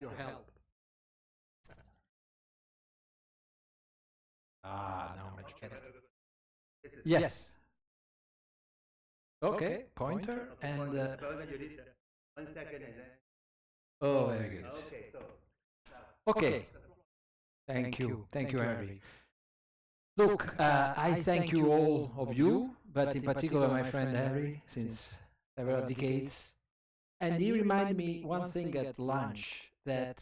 your help. Ah, now much better. Yes. Okay, pointer and. 1 second and then. Oh, very good. Okay, so. Okay. Thank you, Henry. Look, I thank you all of you, but in particular my friend Henry, since several decades. And he reminded me one thing at lunch, that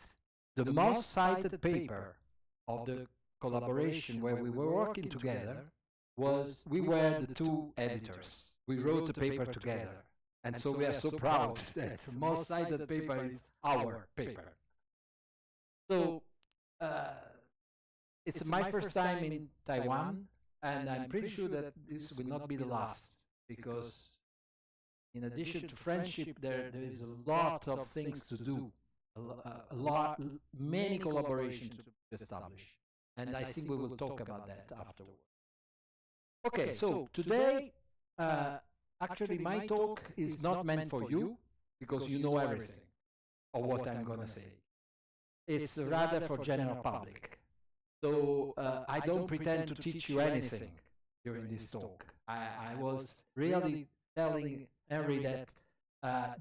the most cited paper of the collaboration where we were working together was we were the two editors. We wrote the paper together. And so we are so proud that the most cited paper is our paper. So it's my first time in Taiwan, and I'm pretty sure that this will not be the last, because in addition to friendship, there is a lot of things to do, many collaborations to establish, and I think we will talk about that afterwards. Okay, so today, actually my talk is not meant for you, because you know everything of what I'm going to say. It's rather for general public. So I don't pretend to teach you anything during this talk. I was really telling Henry that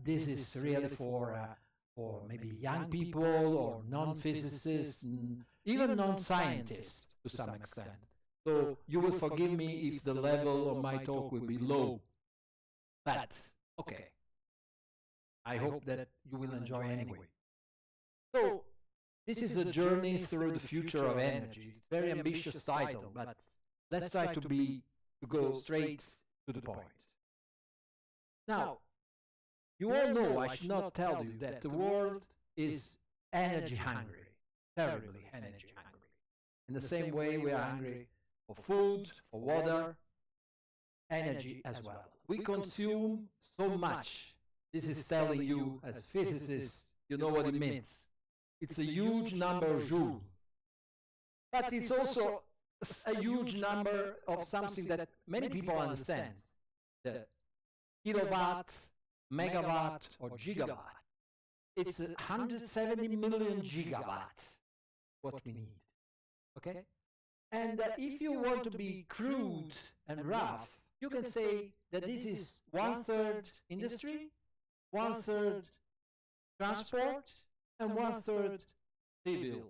this is really for maybe young people or non-physicists, even non-scientists to some extent. So you will forgive me if the level of my talk will be low. But, okay. I hope that you will enjoy anyway. So, this is a journey through the future of energy. It's a very ambitious title, but let's try to go straight to the point. Now, you all know, I should not tell you, that the world is energy hungry, terribly energy hungry. In the same way we are hungry for food, for water, energy as well. We consume so much. This is telling you, as physicists, you know what it means. It's a huge number of joules. But it's also a huge number of something that many people understand. The kilowatt, megawatt, or gigawatt. It's 170 million gigawatts, what we need. Okay? And if you want to be crude and rough, you can say that this is 1/3 industry, 1/3 transport, and 1/3 civil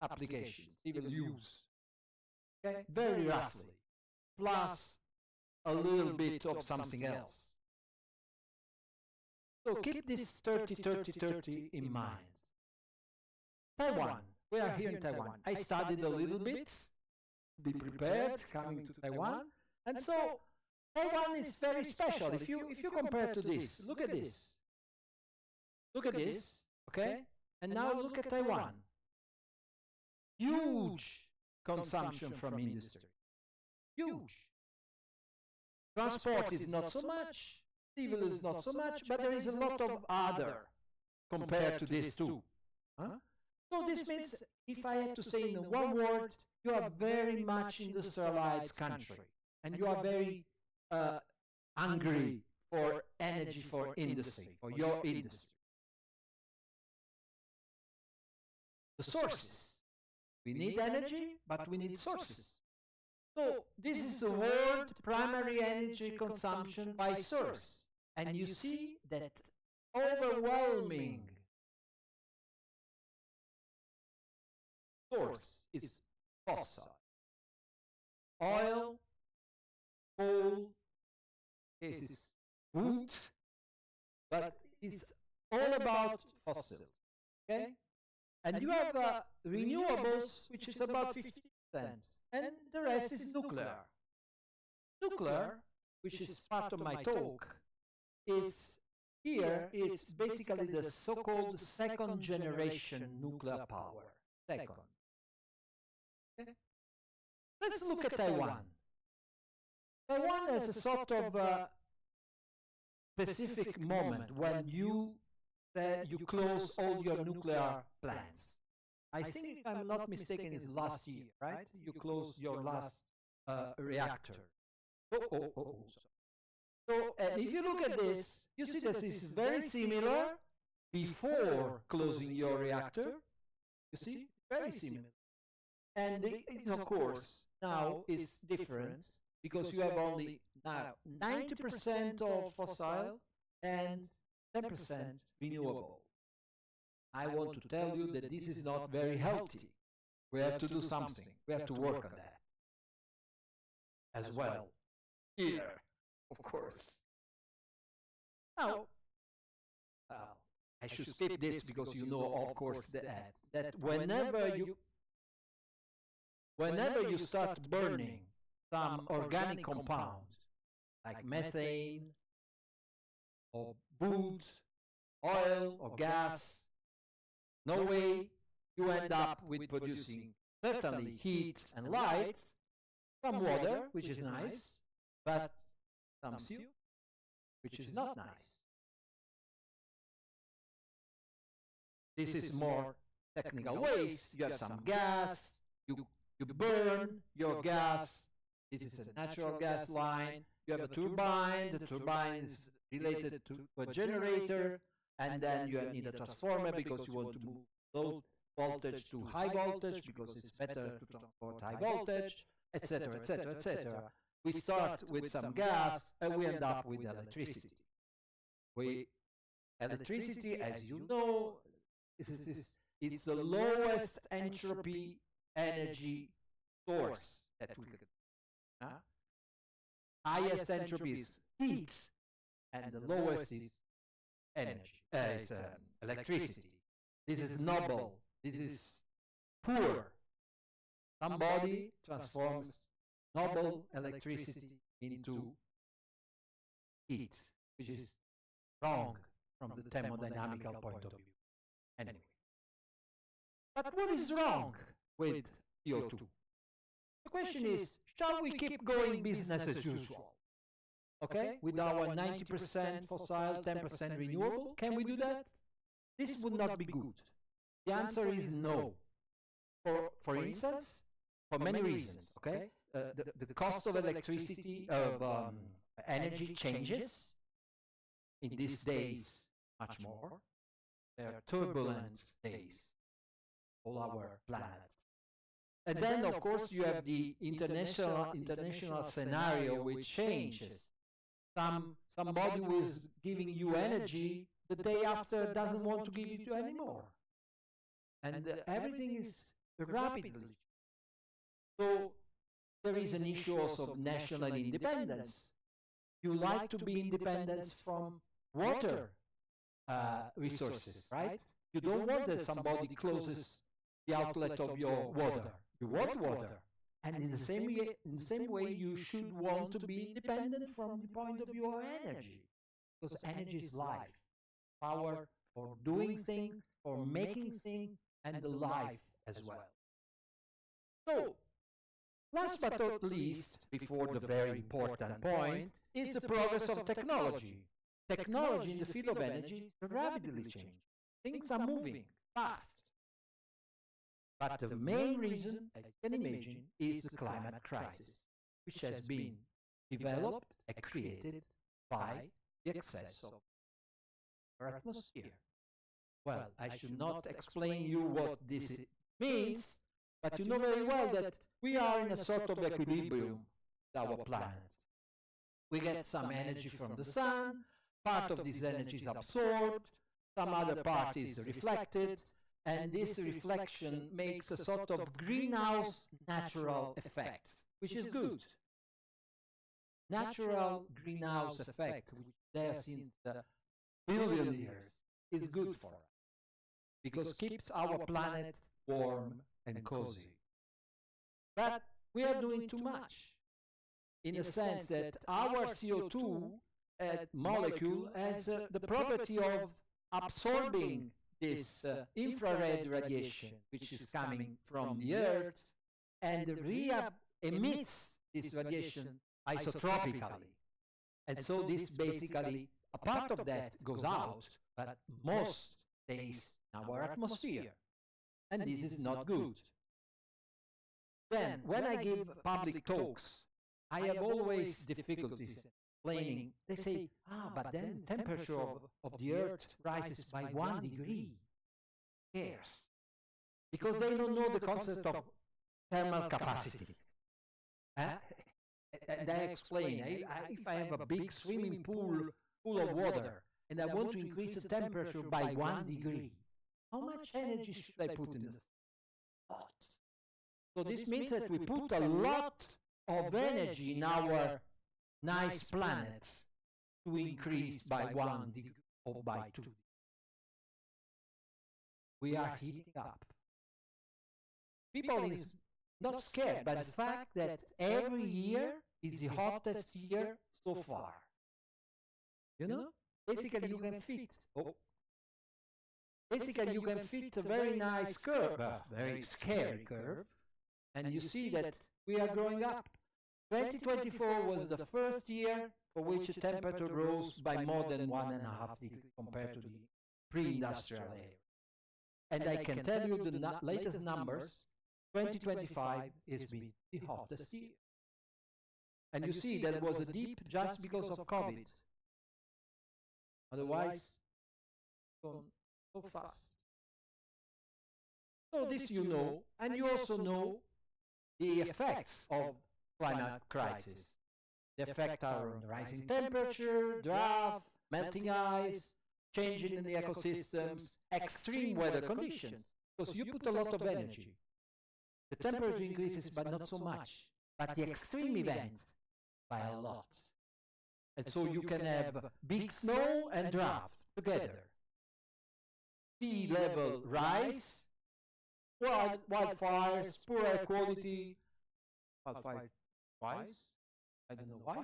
application, civil use. Okay? Very roughly. Plus a little bit of something else. So keep this 30-30-30 in mind. Taiwan. We are here in Taiwan. I studied a little bit, be prepared coming to Taiwan. And so Taiwan is very special. If you compare to this, look at this. Look at this, okay? And now look at Taiwan. Huge consumption from industry. Huge. Transport is not so much, civil is not so much, but there is a lot of other compared to these two. Huh? So this means, if I had to say in one word, you are very much industrialized country, and you are very hungry for energy, for industry, for your industry. The sources. We need energy, but we need sources. So this is the world primary energy consumption by source. And you see that overwhelming source is fossil. Oil, coal, this is wood, but it's all about fossils. Okay? And you have renewables, which is about 50%, and the rest is nuclear. Nuclear, which is part of my talk, is here, it's basically the so-called second generation nuclear power. Second. Okay? Let's look at Taiwan. Taiwan has a sort of specific moment when you close all your nuclear plants. I think, if I'm not mistaken, it's last year, right? You closed your last reactor. So if you look at this, you see that this is very similar before closing your reactor. You see, very similar. And it, of course, now is different because you have only now 90% of fossil and 10% renewable. I want to tell you that this is not very healthy. We have to do something. We have to work on that as well. Here, of course. Now, I should skip this because you know, of course, that whenever you start burning some organic compound like methane or wood, oil or gas, no way you end up with producing certainly heat and light, some water, which is nice, but some CO, which is not nice. This is more technical ways. You have some gas, you burn your gas. This is a natural gas line. You have a turbine. The turbine is related to a generator, and then you need a transformer because you want to move low voltage to high voltage because it's better to transport high voltage, etc., etc., etc. We start with some gas and we end up with electricity. Electricity, as you know, it's the lowest entropy energy source that we could. Highest entropy is heat, and the lowest is energy. It's electricity. This is noble. This is poor. Somebody transforms noble electricity into heat, which is wrong from the thermodynamical point of view. Anyway. But what is wrong with CO2? The question is, shall we keep going business as usual? Okay, with our 90% fossil, 10% renewable, can we do that? This would not be good. The answer is no. For instance, for many reasons, okay? The cost of electricity, of energy changes in these days much more. There are turbulent days, all our planet. And then, of course, you have the international scenario which changes. Somebody who is giving you energy the day after doesn't want to give it to you anymore. And everything is rapidly. So there is an issue also of national independence. You like to be independent from water resources, right? You don't want that somebody closes the outlet of your water. You want water. And in the same way, you should want to be independent from the point of view of energy. Because energy is life. Power for doing things, for making things, and the life as well. So, last but not least, before the very important point, is the progress of technology. Technology in the field of energy is rapidly changing. Things are moving fast. But the main reason, as you can imagine, is the climate crisis, which has been developed and created by the excess of our atmosphere. Well, I should not explain you what this means, but you know very well that we are in a sort of equilibrium with our planet. We get some energy from the sun, part of this energy is absorbed, some other part is reflected, and this reflection makes a sort of greenhouse natural effect, which is good. Natural greenhouse effect, which is there since a billion years, is good for us, because it keeps our planet warm and cozy. But we are doing too much, in a sense that our CO2 molecule has the property of absorbing this infrared radiation, which is coming from the Earth, and emits this radiation isotropically. And so this basically, a part of that goes out, but most stays in our atmosphere. And this is not good. Then, when I give public talks, I have always difficulties. explaining, they say, but then the temperature of the Earth rises by 1 degree. Cares? Because they don't know the concept of thermal capacity. And I explain, if I have a big swimming pool full of water and I want to increase the temperature by 1 degree, how much energy should I put in this? Lot. So this means that we put a lot of energy in our nice planet to increase by 1 degree or by 2. We are heating up. People is not scared by the fact that every year is the hottest year so far. You know? Basically, you can fit. Basically, you can fit a very nice curve, very scary curve, and you see that we are growing up. 2024 was the first year for which the temperature rose by more than 1.5 degrees compared to the pre-industrial era. And I can tell you the latest numbers, 2025 is the hottest year. And you see that was a dip just because of COVID. Otherwise, gone so fast. So this you know, and you also know the effects of climate crisis. The effects are on rising temperature, drought, melting ice, changing in the ecosystems, extreme weather conditions. Because you put a lot of energy. The temperature increases, but not so much. But the extreme event, by a lot. And so you can have big snow and drought together. Sea level rise, wildfires, poor air quality, wildfire twice, I don't know why,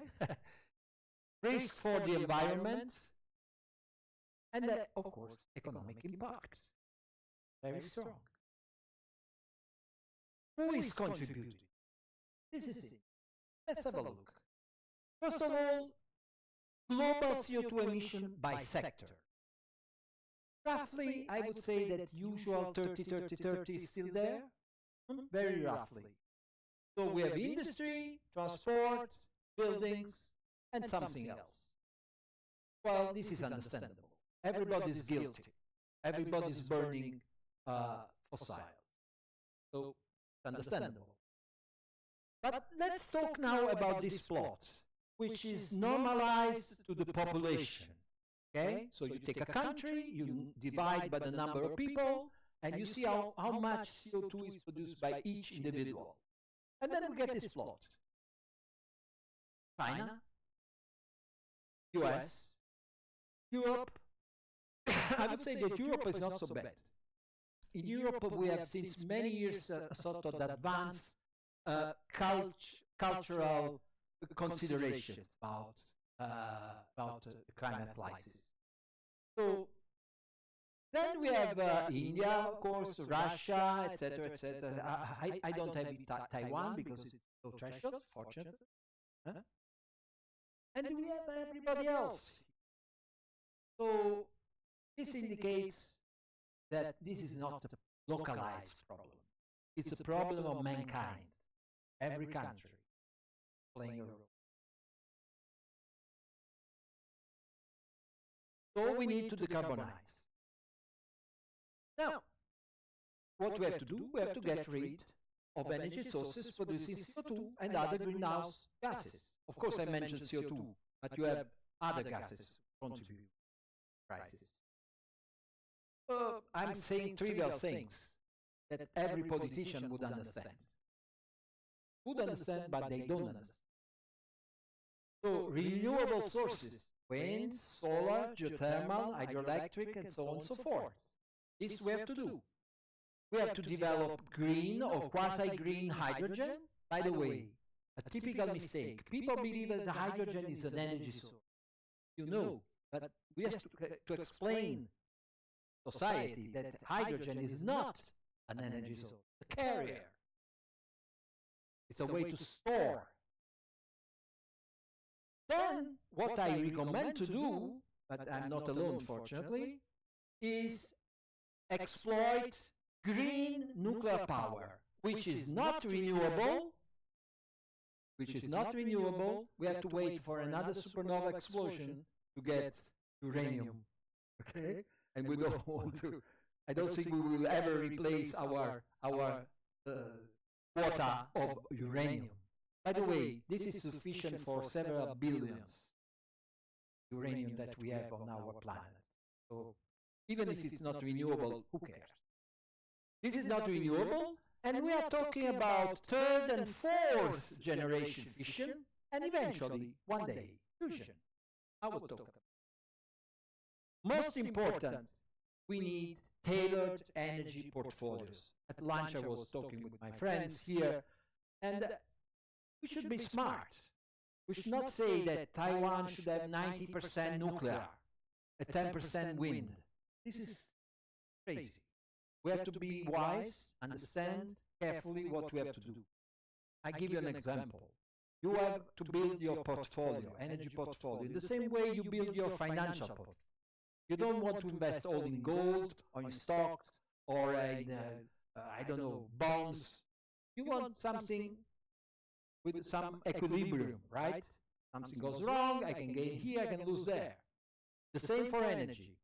risk for the environment, and of course, economic impact. Very strong. Who is contributing? This is it. Let's have a look. First of all, global CO2 emission by sector. Roughly, I would say that usual 30-30-30 is still there, very roughly. So we have industry, transport, buildings, and something else. Well, this is understandable. Everybody is guilty. Everybody is burning fossils. So it's understandable. But let's talk now about this plot, which is normalized to the population. Okay, so you take a country, you divide by the number of people, and you see how much CO2 is produced by each individual. And then we get this plot. China, US, Europe. I would say that Europe is not so bad. In Europe, we have since many years a sort of advanced cultural considerations about the climate crisis. So then we have India, of course, Russia, etc., etc. I don't have Taiwan because it's so threshold, fortunately. Huh? And we have everybody else. So this indicates that this is not a localized problem. It's a problem of mankind. Every country playing a role. So we need to decarbonize. Now, what we have to do, we have to get rid of energy sources producing CO2 and other greenhouse gases. Of course, I mentioned CO2, but you have other gases contributing to crisis. I'm saying trivial things that every politician would understand. Would understand, but they don't understand. So renewable sources, wind, solar, geothermal, hydroelectric, and so on and so forth. This we have to do. We have to develop green or quasi-green hydrogen. By the way, a typical mistake. People believe that the hydrogen is an energy source. You know, but we have to explain society that hydrogen is not an energy source, a carrier. It's a way to store. Then, what I recommend to do, but I'm not alone fortunately, is exploit green nuclear power, which is not renewable, which is not renewable, we have to wait for another supernova explosion to get uranium. Okay? And we don't want to, I don't think we will ever replace our quota of uranium. By the way, this is sufficient for several billions uranium that we have on our planet. So even if it's not renewable, who cares? This is not renewable, and we are talking about third and fourth generation fission, and eventually, one day, fusion. I will talk about it. Most important, we need tailored energy portfolios. At lunch, I was talking with my friends here, and we should be smart. We should not say that Taiwan should have 90% nuclear, 10% wind. This is crazy. We have to be wise, understand carefully what we have to do. I give you an example. You have to build your portfolio, energy portfolio, in the same way you build your financial portfolio. You don't want to invest all in gold or in stocks or in, I don't know, bonds. You want something with some equilibrium, right? Something goes wrong, I can gain here, I can lose there. The same for energy.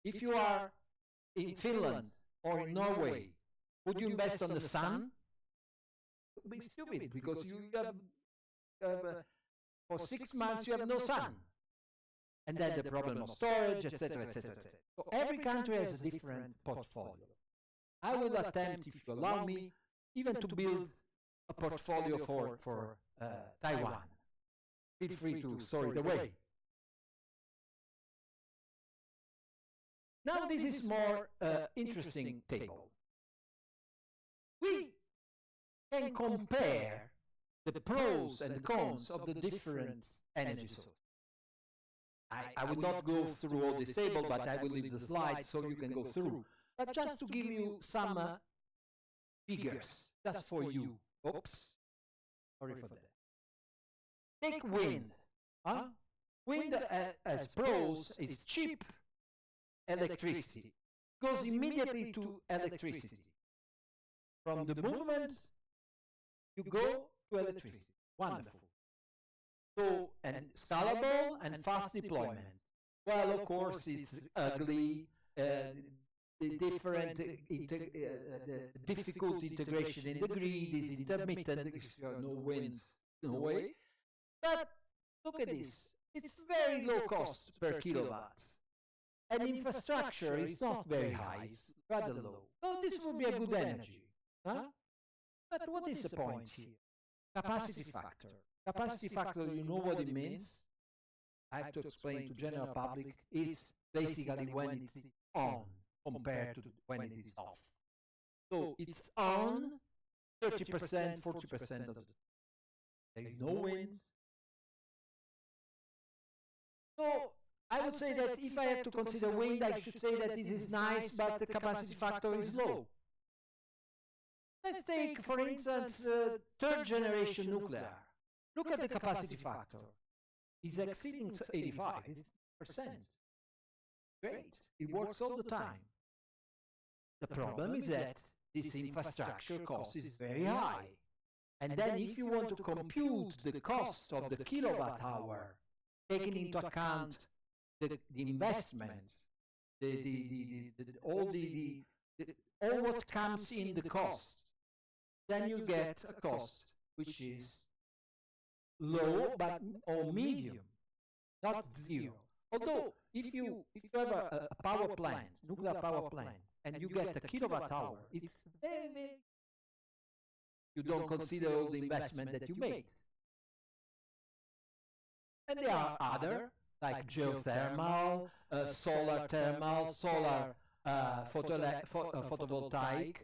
If you are in Finland or in Norway, would you invest on the sun? It would be stupid because you have for 6 months you have no sun. And then the problem of storage, etc., etc., etc. So every country has a different portfolio. I will attempt, if you allow me, even to build a portfolio for Taiwan. Feel free to store it away. Now this is more interesting table. We can compare the pros and cons of the different energy sources. I will not go through all this table, but I will leave the slides so you can go through. But just to give you some figures, just for you. Oops, sorry for that. Take wind. Wind as pros is cheap electricity. Goes immediately to electricity. From the movement, you go to electricity. Wonderful. So, and scalable and fast deployment. Well, of course, it's ugly, the different, the difficult integration in the grid is intermittent, if you have no wind, no way. But look at this, it's very low cost per kilowatt. And infrastructure is not very high, it's rather low. So this would be a good energy. Huh? But what is the point here? Capacity factor. Capacity factor, you know what it means? I have to explain to general public, is basically when it's on compared to when it is off. So it's on 30%, 40% of the time. There is no wind. So I would say that if I have to consider wind, I should say that this is nice, but the capacity factor is low. Let's take, for instance, third generation nuclear. Look at the capacity factor. It's exceeding 85, it's 10%. Great, it works all the time. The problem is that this infrastructure cost is very high. And then if you want to compute the cost of the kilowatt hour, taking into account the investment, all what comes in the cost, then you get a cost which is low but or medium, not zero. Although if you have a power plant, nuclear power plant, and you get a kilowatt hour, it's very, you don't consider all the investment that you made. And there are other, like geothermal, solar thermal, solar photovoltaic.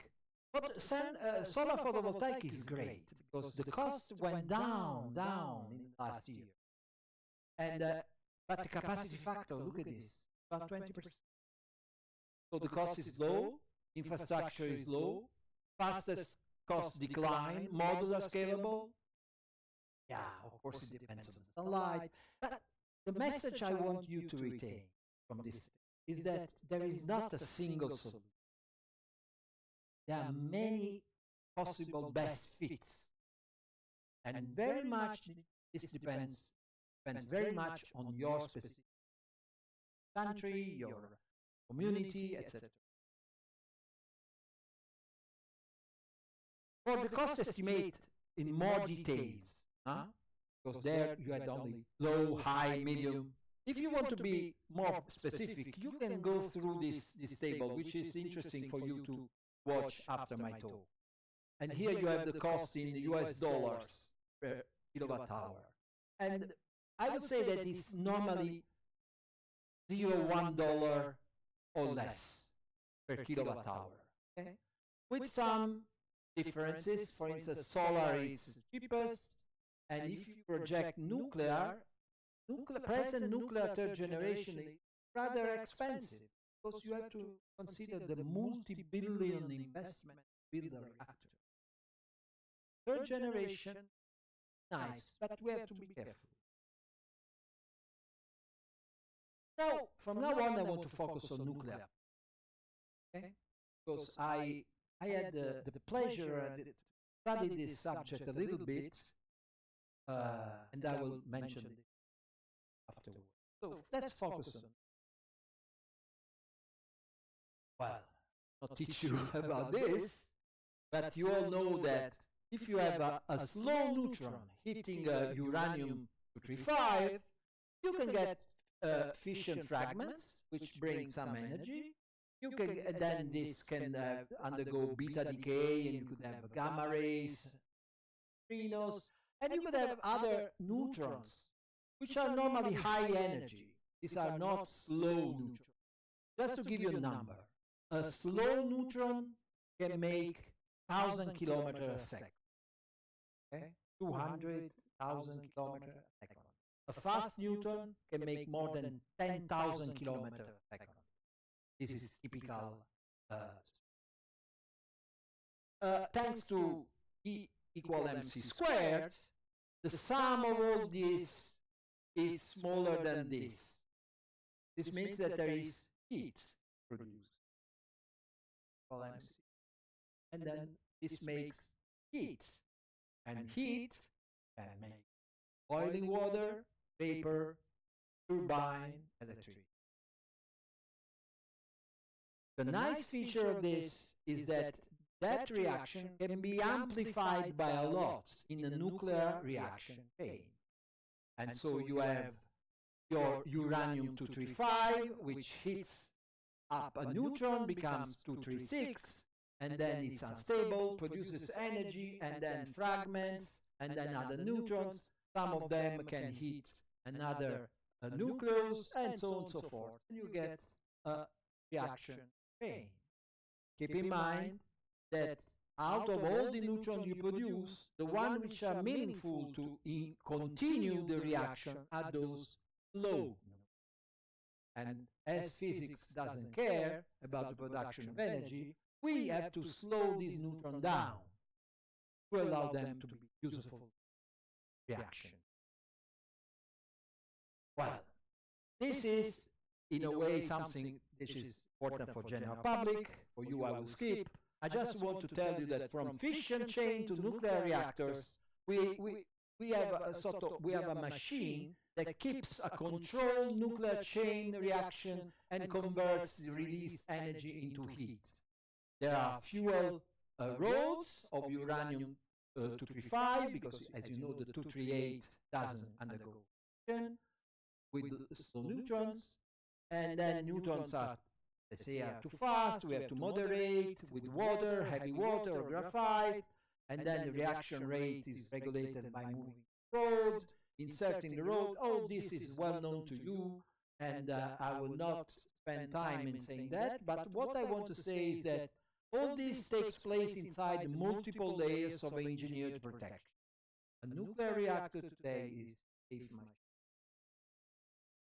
But solar photovoltaic is great because the cost went down in the last year. And but the capacity factor, look at this, about 20%. So the cost is low, infrastructure is low, fastest cost decline, modular scalable. Yeah, of course it depends on the sunlight. But the message I want you to retain from this is that there is not a single solution. There are many possible best fits. And very much this depends very much on your specific country, your community, etc. For the cost estimate in more details, because there you had only low, high, medium. If you want to be more specific, you can go through this table, which is interesting for you to watch after my talk. And here you have the cost in US dollars per kilowatt hour. And I would say that it's normally $0.1 or less per kilowatt hour. Okay? With some differences, for instance, solar is cheapest, and if you project present nuclear third generation is rather expensive, because you have to consider the multi-billion investment to build a reactor. Third generation, nice, but we have to be careful. Now, from now on, I want to focus on nuclear, okay? Because I had the pleasure to study this subject a little bit, and I will mention it afterwards. So let's focus on. Well, not teach you about this, but you all know that if you have a slow neutron hitting uranium-235, you can get fission fragments, which bring some energy. You can then this can undergo beta decay, and you could have gamma rays, neutrinos, and you could have other neutrons, which are normally high energy. These are not slow neutrons. Just to give you a number, a slow neutron can make 1,000 kilometers a second. Okay? 200,000 kilometers a second. A fast neutron can make more than 10,000 kilometers a second. This is typical. Thanks to E equal mc squared, the sum of all this is smaller than this. This means that there is heat produced. And then this makes heat. And heat can make boiling water, vapor, turbine, electricity. The nice feature of this is that that reaction can be amplified by a lot in a nuclear reaction chain. And so you have your uranium-235, which heats up a neutron, becomes 236, and then it's unstable, produces energy, and then fragments, and then other neutrons. Some of them can hit another nucleus, and so on and so forth. And you get a reaction chain. Keep in mind that out of all the neutrons you produce, the ones which are meaningful to continue the reaction are those slow. And as physics doesn't care about the production of energy, we have to slow these neutrons down to allow them to be useful reaction. Well, this is in a way something which is important for general public. For you, I will skip. I just want to tell you that from fission chain to nuclear reactors, we have a machine that keeps a controlled nuclear chain reaction and converts the released energy into heat. There are fuel rods of uranium-235, because as you know, the 238 doesn't undergo fission with slow neutrons, and then neutrons are, let's say, are too fast. We have to moderate with water, heavy water or graphite, and then the reaction rate is regulated by moving the rod, inserting the rod. All this is well known to you, and I will not spend time in saying that, but what I want to say is that all this takes place inside multiple layers of engineered protection. A nuclear reactor today is safe machine.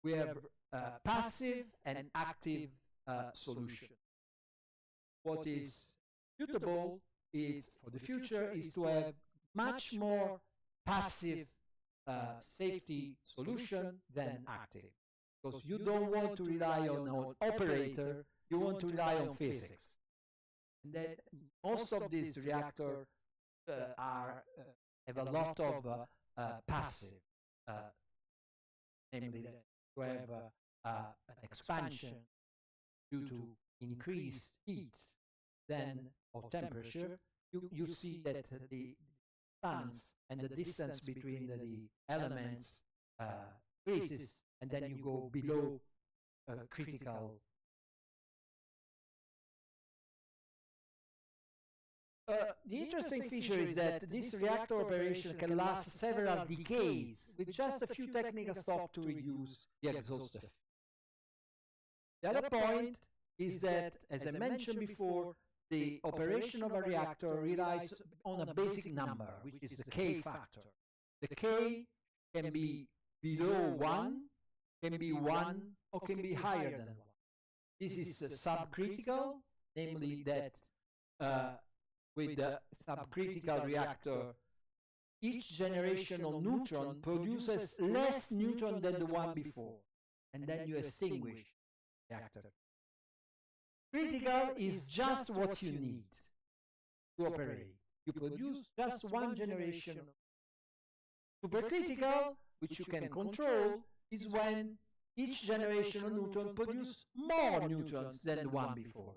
We have passive and active solution. What is suitable is for the future is to have much more passive safety solution than active, because you don't want to rely on an operator, you want to rely on physics. And that most of these reactors are have a lot of passive, uh, namely that you have an expansion due to increased heat then of temperature, you see that the distance and the distance between the elements increases, and then you go below critical. The interesting feature is that this reactor operation can last several decades with just a few technical steps to reduce the exhaust effect. The other point is that, as I mentioned before, the operation of a reactor relies on a basic number, which is the K factor. The K can be below 1, can be 1, or can be higher than 1. This is subcritical, namely that with the subcritical reactor, each generational neutron produces less neutron than the one before, and then you extinguish the reactor. Critical is just what you need to operate. You produce just one generation. Supercritical, which you can control, is when each generational neutron produces more neutrons than the one before.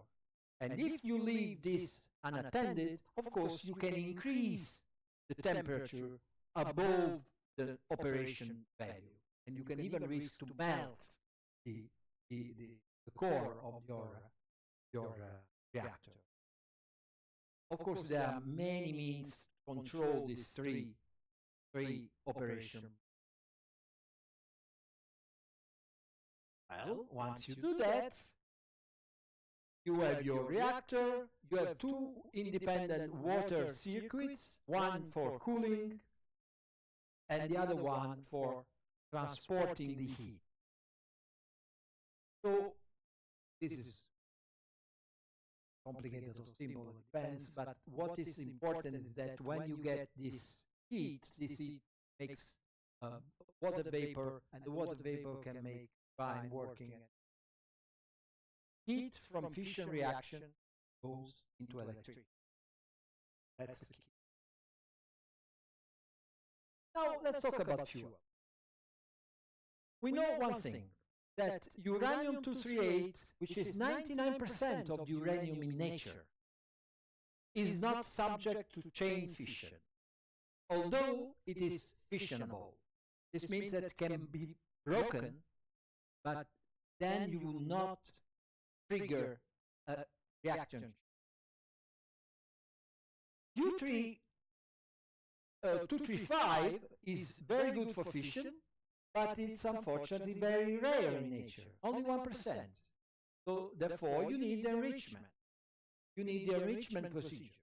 And if you leave this unattended, of course, you can increase the temperature above the operation value. And you can even risk to melt the core of your reactor. Of course, there are many means to control these three operations. Well, once you do that, you have your reactor, you have two independent water circuits, one for cooling and the other one for transporting the heat. So this is complicated or simple, it depends, but what is important is that when you get this heat makes water vapor, and the water vapor can make fine working. Heat from fission reaction goes into electricity. That's the key. Now let's talk about fuel. We know one thing, that uranium-238, which is 99% of uranium in nature, is not subject to chain fission, although it is fissionable. This means that it can be broken, but then you will not trigger a reaction. U-235 is very good for fission, but it's unfortunately very rare in nature, only 1%. So therefore you need enrichment. You need the enrichment procedure,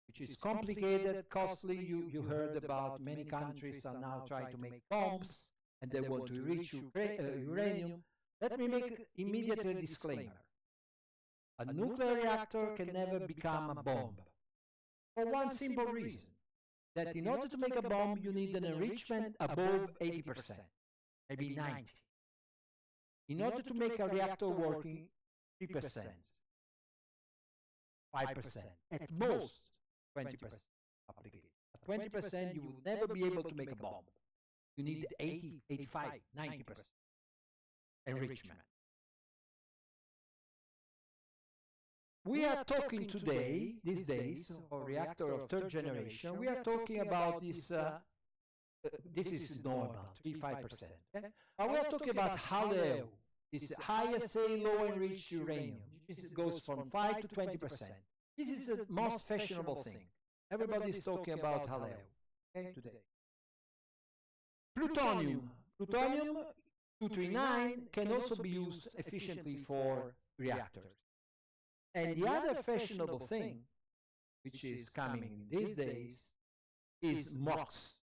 which is complicated, costly. You heard about many countries are now trying to make bombs, and they want to enrich uranium. Let me make immediately a disclaimer. A nuclear reactor can never become a bomb, for one simple reason, that in order to make a bomb you need an enrichment above 80%, maybe 90%. In order to make a reactor working, 3%, 5%, at most 20% application. At 20% you will never be able to make a bomb. You need 80, 85, 90% enrichment. We are talking today, these days, of reactor of third generation. We are talking about this, this is normal, 3-5%. Okay? But we are talking about HALEU, this high assay low enriched uranium. This goes from 5 to 20%. This is the most fashionable thing. Everybody is talking about HALEU, okay, today. Plutonium. Plutonium-239 can also be used efficiently for reactors. And the other fashionable thing, which is coming in these days, is MOX,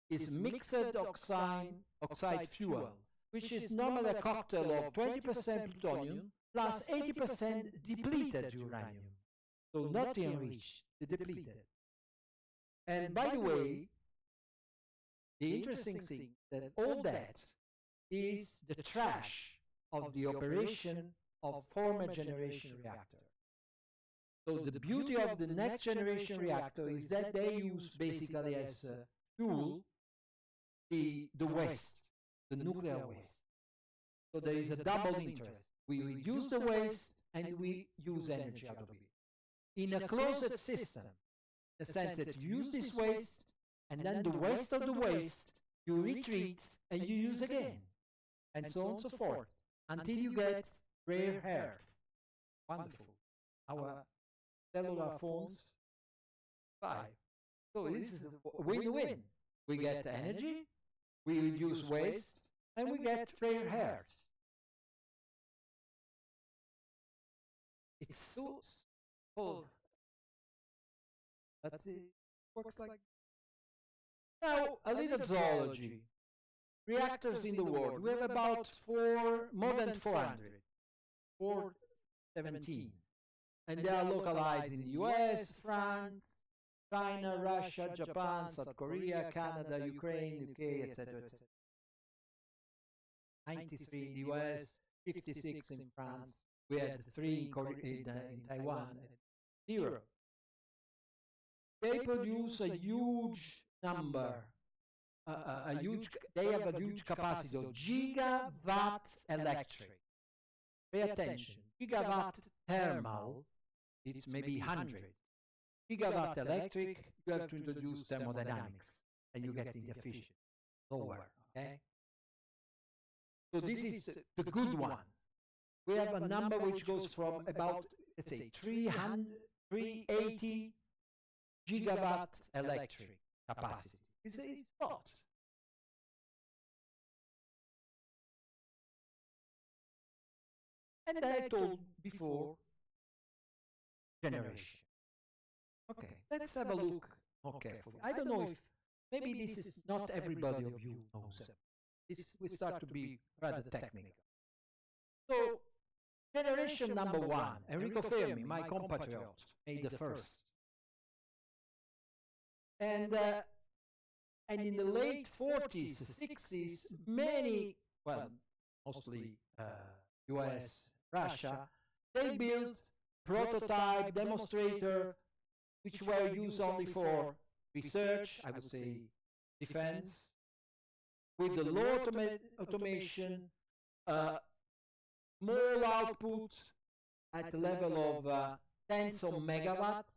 is mixed oxide fuel, which is normally a cocktail of 20% plutonium plus 80% depleted uranium. So not enriched, depleted. And by the way, the interesting thing that all that is the trash of the operation of former generation reactor. So the beauty of the next generation reactor is that they use basically as fuel the waste, the nuclear waste. So there is a double interest. We reduce the waste and we use energy out of it. In a closed system, in the sense that you use this waste and then the waste of the waste you retreat and you use again, and so on and so forth, until you get rare earth. Wonderful. Our cellular phones fly. So this is a win-win. We get energy, we reduce waste, and we get rare earths. It's so simple, but it works like. Now, a little zoology. Reactors in the world. We have about more than 400. 417. And they are localized in the US, France, China, Russia, Japan, South Korea, Canada, Ukraine, UK, etc., etc. 93 in the US, 56 in France. We had 3 in Taiwan, and 0. They produce a huge number, they have a huge capacity of gigawatt electric. Pay attention, gigawatt thermal, it's maybe 100. Gigawatt electric, you have to introduce thermodynamics, and you get inefficient, lower, okay? So this is the good one. We have a number which goes from about, let's say, 380 gigawatt electric capacity. It's not. And I told before, generation. Okay, let's have a look more carefully. I don't know if, maybe this is not everybody of you knows it. This we start to be rather technical. So, generation number 1, Enrico Fermi, my compatriot, made the first. And in the late 40s, 60s, many, well, mostly US, Russia, they built prototype, demonstrator, which were used only for research, I would say defense, with the low automation, small output at the level of tens of megawatts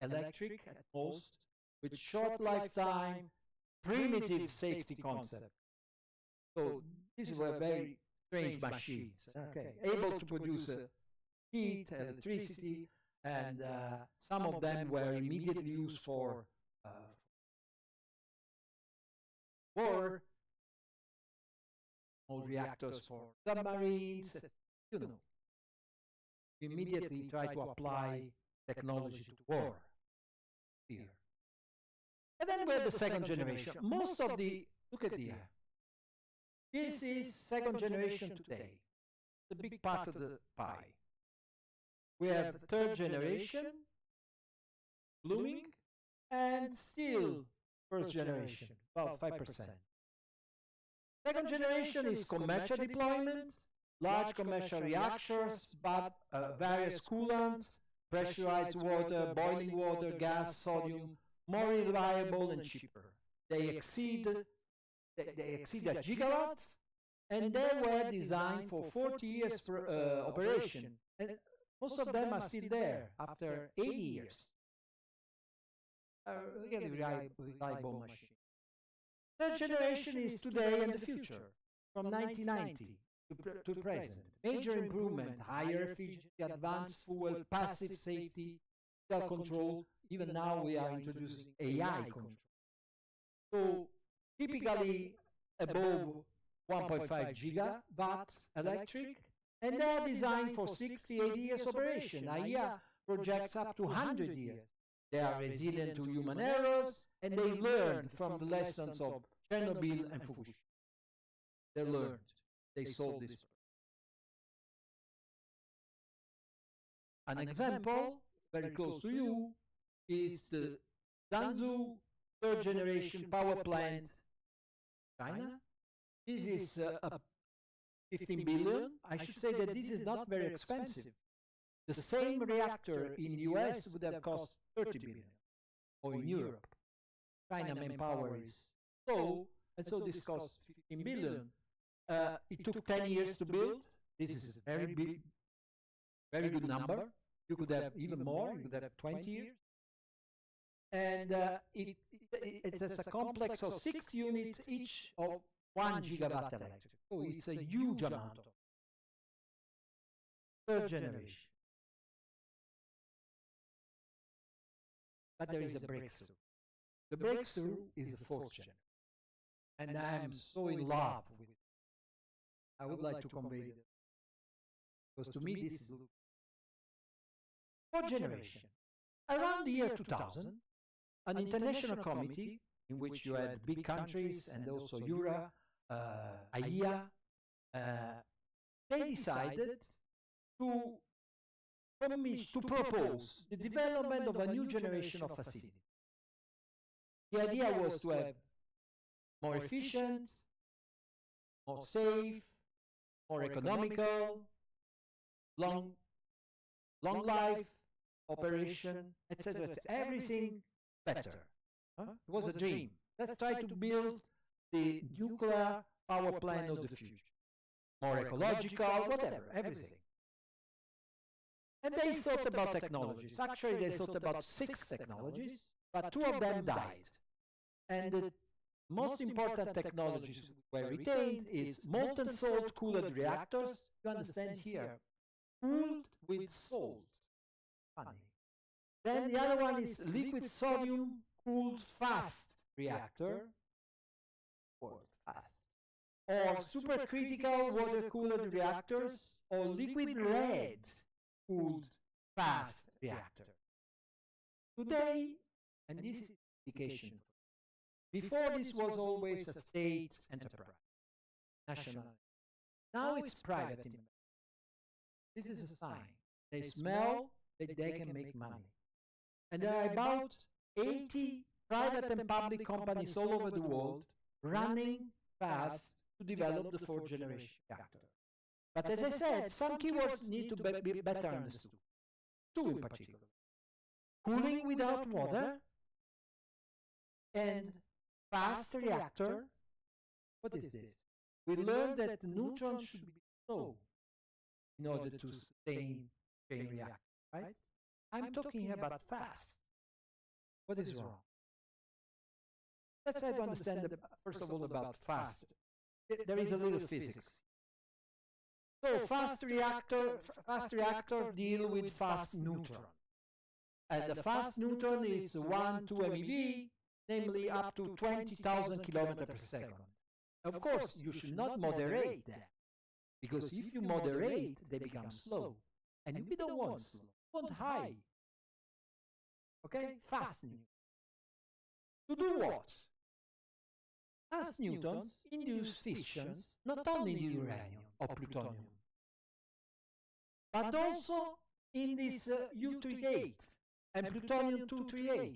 electric at most, with short lifetime, primitive safety concept. So these were very strange machines, okay, able to produce heat, electricity, and some of them were immediately used for war, small reactors for submarines, you know. We immediately try to apply technology to war here. And then we have the second generation. Most of the, look at here. This is second generation today. It's a big part of the pie. We have third generation, blooming, and still first generation, about 5%. Second generation is commercial deployment, large commercial reactors, but various coolant, pressurized water, boiling water, gas, sodium, more reliable and cheaper. They exceed a gigawatt, and they were designed for 40 years per operation. And most of them are still there after 80 years. Really reliable machine. Third generation is today and the future, from 1990 to present. Major improvement, higher efficiency, advanced fuel, passive safety, control. Even now we are introducing AI control. So typically above 1.5 gigawatt electric, and they are designed for 60, 80 years operation. AIA projects up to 100 years. They are resilient to human errors, and they learned from the lessons of Chernobyl and Fukushima. They learned. They solved this problem. An example, very close to you, is the Danzu third generation power plant, China. This is 15 billion. I should say that this is not very expensive. The same reactor in the US would have cost 30 billion, or in Europe. China manpower is low, and so this costs 15 billion. It took 10 years to build. This is a very big, very good number. You could have even more. You could have 20 years. And it's a complex of 6 units, each of 1 gigawatt electric. So it's a huge amount of third generation. But there is a breakthrough. The breakthrough is the fourth generation. And I am so in love with it. I would like to convey it. Because to me, this is fourth generation. Around the year 2000, an international committee in which you had big countries and also Eura, AIA, they decided to propose the development of a new generation of facilities. The idea was to have more efficient, more safe, more economical, long life, operation, etc. Everything better. It was a dream. Let's try to build the nuclear power plant of the future. More ecological, whatever, everything. And they thought about technologies. Actually, they thought about 6 technologies, but 2 of them died. And the most important technologies were retained is molten salt cooled reactors. You understand here, cooled with salt. Funny. Then the other one is liquid sodium cooled fast reactor, or fast, or supercritical water cooled reactors, or liquid lead cooled fast reactor. Today, and this is indication, before this was always a state enterprise, national. Now it's private. This is a sign. They smell that they can make money. And there are about 80 private and public companies all over the world running fast to develop the fourth generation reactor. But as I said, some keywords need to be better understood. 2 in particular. Cooling without water and fast reactor. What is this? We learned that the neutrons should be slow in order to sustain chain reaction, right? I'm talking here about fast. What is wrong? Let's try to understand, first of all, about fast. There is a little physics. So fast reactor deal with fast neutron. And the fast neutron is 1, 2 MeV, namely up to 20,000 kilometers per second. Of course, you should not moderate that, because if you moderate, they become slow. And we don't want slow, we want high. Okay? Fast neutron. To do what? Fast neutrons induce fissions not only in uranium or plutonium, but also in this U38 and plutonium-238,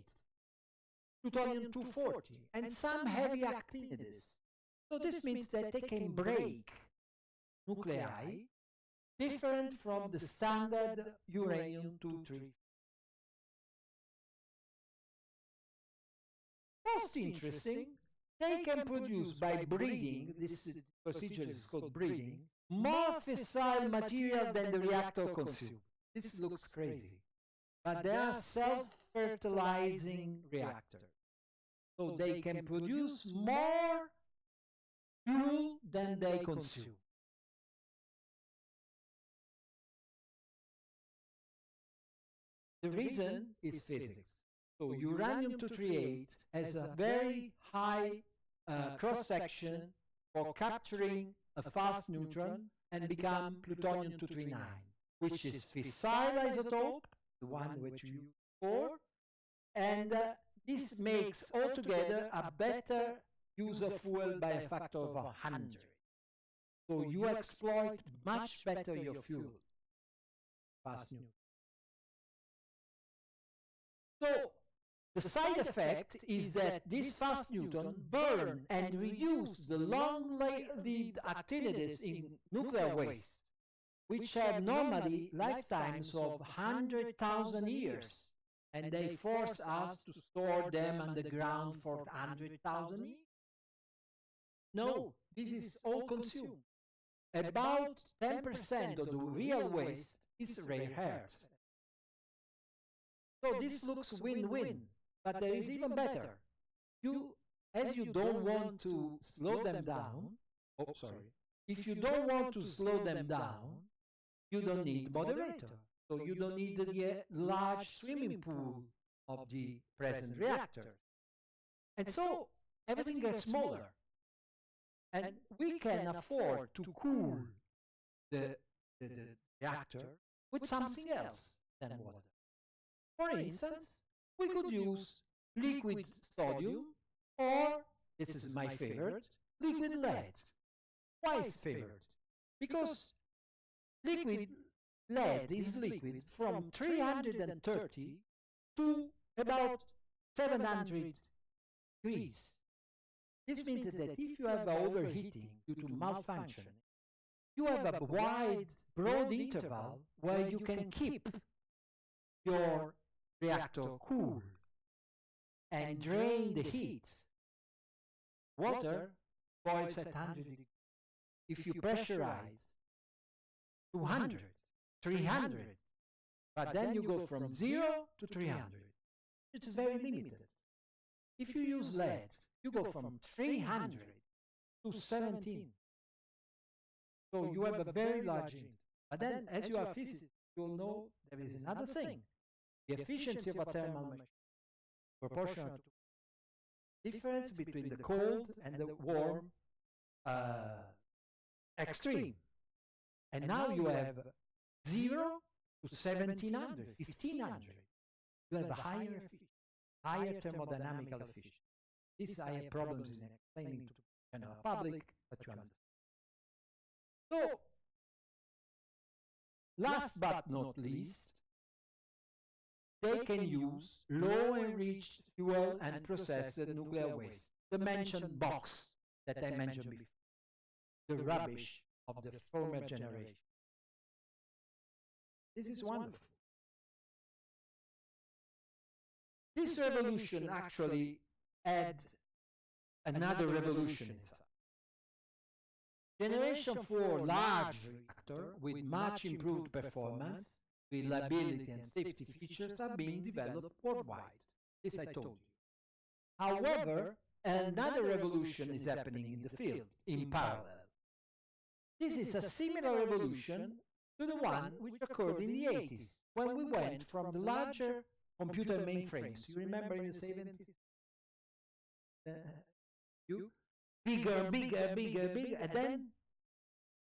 plutonium-240, and some heavy actinides. So this means that they can break nuclei different from the standard uranium-235. Most interesting, they can produce by breeding, this procedure is called breeding, more fissile material than the reactor consumes. This looks crazy, but they are self-fertilizing reactors. So they can produce more fuel than they consume. The reason is physics. So uranium-238 has a very high cross-section for capturing a fast neutron and become plutonium-239, which is fissile isotope, the one which you use before, and this makes altogether a better use of fuel by a factor of 100. So you exploit much better your fuel, fast neutron. So the side effect is that this fast neutron burn and reduce the long-lived actinides in nuclear waste, which have normally lifetimes of 100,000 years and they force us to store them underground for 100,000 years. No, this is all consumed. About 10% of the real waste is rare earth. So this looks win-win, but there is even better. As you don't want to slow them down, if you don't want to slow them down, you don't need moderator. So you don't need the large swimming pool of the present reactor. And so everything gets smaller. And we can afford to cool the reactor with something else than water. For instance, we could use liquid sodium, or, this is my favorite, liquid lead. Why is favorite? Because liquid lead is liquid from 330 to about 700 degrees. This means that if you have overheating due to malfunction, you have a wide, broad interval where you can keep your reactor cool and drain the heat. Water boils at 100 degrees. If you pressurize 200, 300, but then you go from 0 to 300. It's very limited. If you use lead, you go from 300 to 17. So you have a very large interval. But then, as you are physicists, you'll know there is another thing. The efficiency of a thermal machine proportional to difference between the cold and the warm extreme. And now you have 0 to 1700, 1500. You have a higher thermodynamical efficiency. This I have problems in explaining to the general public, but you understand. So, last but not least, they can use low-enriched fuel and processed nuclear waste. The mentioned box that I mentioned before. The rubbish of the former generation. This is wonderful. This revolution actually had another revolution inside. Generation 4 large reactor with much improved performance, reliability and safety features are being developed worldwide. This I told you. However, another revolution is happening in the field in parallel. This is a similar revolution to the one which occurred in the 80s, when we went from the larger computer mainframes. You remember in the 70s? Bigger, bigger, bigger, bigger, and then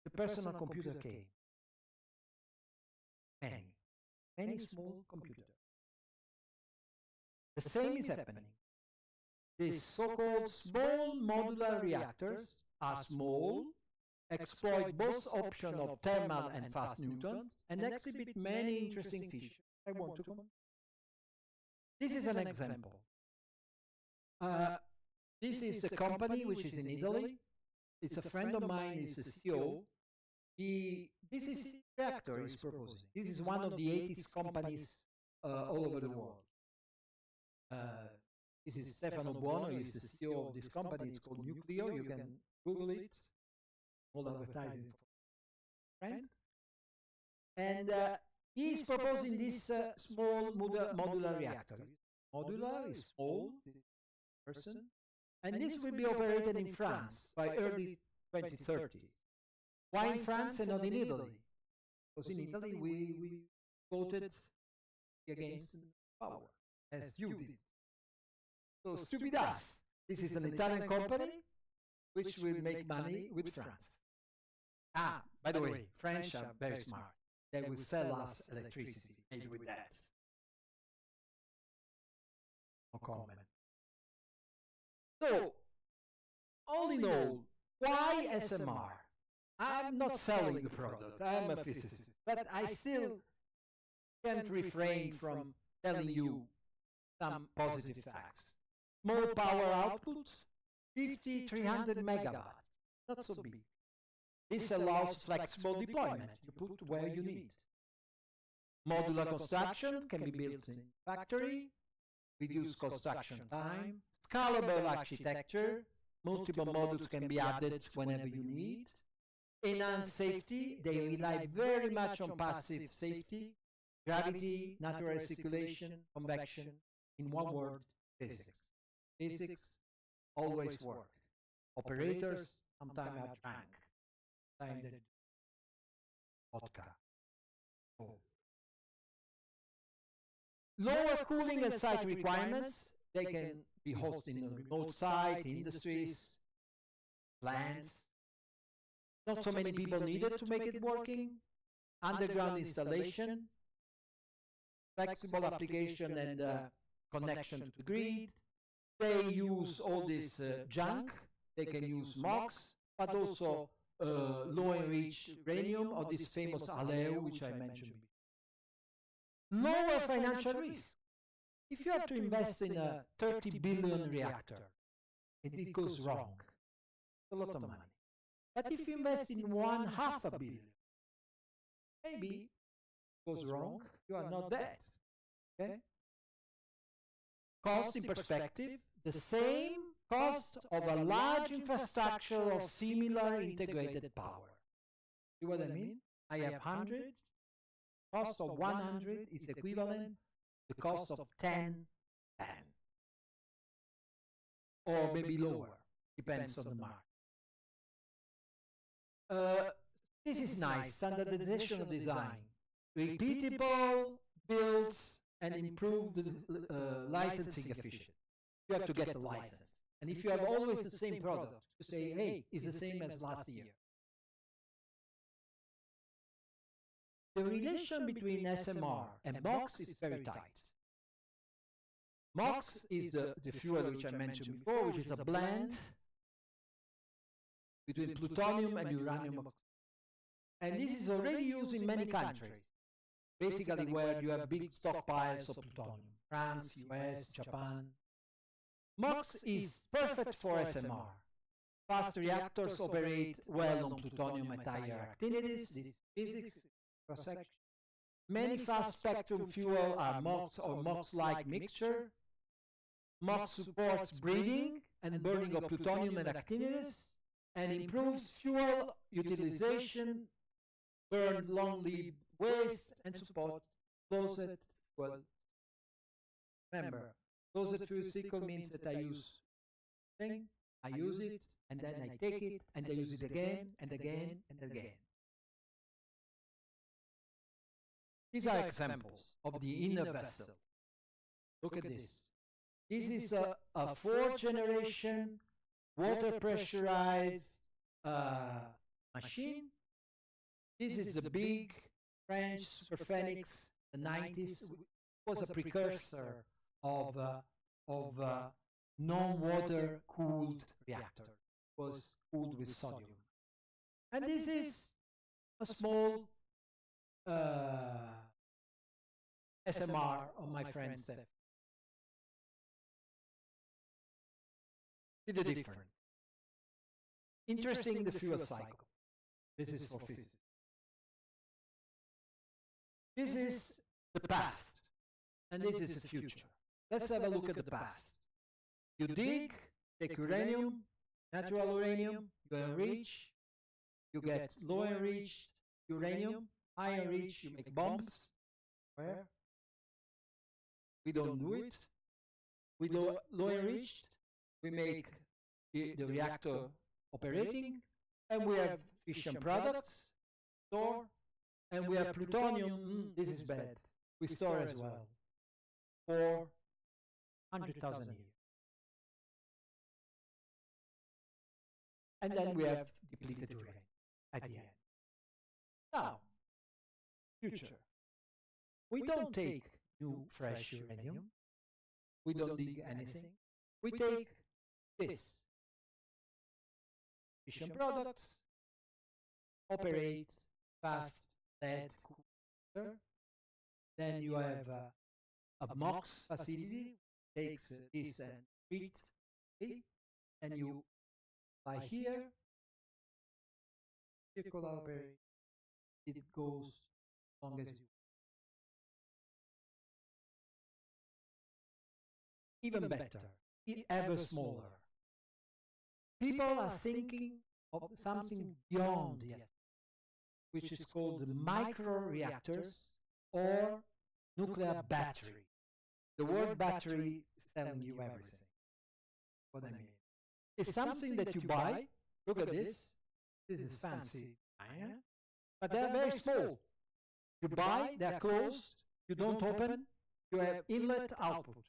the personal computer came. Many small computers. The same is happening. These so-called small modular reactors are small, exploit both options of thermal and fast newtons, and exhibit many interesting features. I want to comment. This is an example. This is a company which is in Italy. It's a friend of mine, he's the CEO. This is the reactor he's proposing. This is one of the 80s companies all over the world. This is Stefano Buono, he's the CEO of this company. It's called Nucleo. You can Google it. All advertising for friend. And he's proposing this small modular reactor. Modular is small, person, and this will be operated in France by early 2030s. Why in France and not in Italy? Because in Italy we voted against power, as you did. So stupid us. This is an Italian company which will make money with France. By the way, French are very smart. They will sell us electricity made with that. No comment. So, all in all, why SMR? I'm not selling the product, I'm a physicist, but I still can't refrain from telling you some positive facts. Small power output, 300 megawatts, not so big. This allows flexible deployment, you put where you need. Modular construction can be built in factory, reduce construction time, scalable architecture, multiple modules can be added whenever you need, enhance safety, they rely very much on passive safety, gravity, natural circulation, convection, in one word, physics. Physics always work. Operators sometimes have drank, sometimes they vodka. Oh. Lower cooling and site requirements, they can be hosted in a remote site, industries, plants. Not so many people needed to make it working. Underground installation, flexible application and connection to the grid. They use all this junk. They can use MOX, but also low enriched uranium or this famous aleu, which I mentioned before. Lower financial risk. If you have to invest in a 30 billion reactor and it goes wrong, it's a lot of money. But if you invest in 0.5 billion, maybe it goes wrong, you are not dead. Okay? Cost in perspective, the same cost of a large infrastructure of similar integrated power. See what I mean? I have 100, cost of 100 is equivalent to the cost of 10, or maybe lower, depends on the market. This is nice, standardization of design, repeatable builds and improve the licensing efficiency. You have to get a license. And if you have always the same product, you say, hey, it's the same as last year. The relation between SMR and MOX is very tight. MOX is the fuel which I mentioned before, which is a blend between plutonium and uranium. And this is already used in many countries, basically where you have big stockpiles of plutonium. France, US, Japan. MOX is perfect for SMR. Fast reactors operate well on plutonium at higher actinities. This is physics, cross-section. Many fast spectrum fuel are MOX or MOX-like mixture. MOX supports breeding and burning of plutonium and actinides and improves fuel utilization, burn long-lived waste, and support closed fuel. Remember, closed fuel cycle means that I use thing, I use it, and then I take it, and I use it again, and again, and again. These are examples of the inner vessel. Look at this. This is a fourth-generation water pressurized machine. This is the big French Superphénix, the 90s. It was a precursor of non-water cooled reactor. It was cooled with sodium. And this is a small SMR of my friend Steph. See the difference. Interesting, the fuel cycle. This is for physics. This is the past, and this is the future. Let's have a look at the past. You dig, take uranium, natural uranium, you enrich, you get low enriched uranium, high enriched, you make bombs. Where? We don't do it. We do low enriched, we make the reactor operating, and we have fission products, store, and we have plutonium, this is bad, we store as well, for 100,000 years. And then we have depleted uranium at the end. Now, future. We don't take new fresh uranium, we don't dig anything, we take this. Fission products, operate, fast, lead, cooler. Then you have a MOX facility, takes this and treat it, and you by here, circular operate, it goes as long as you even better, ever smaller. People are thinking of something beyond yes, which is called the microreactors or nuclear battery. The word battery is telling you everything. What I mean. It's something that you buy. Look at this. This is fancy iron, but they're very small. You buy, they're closed, you don't open, you have inlet output.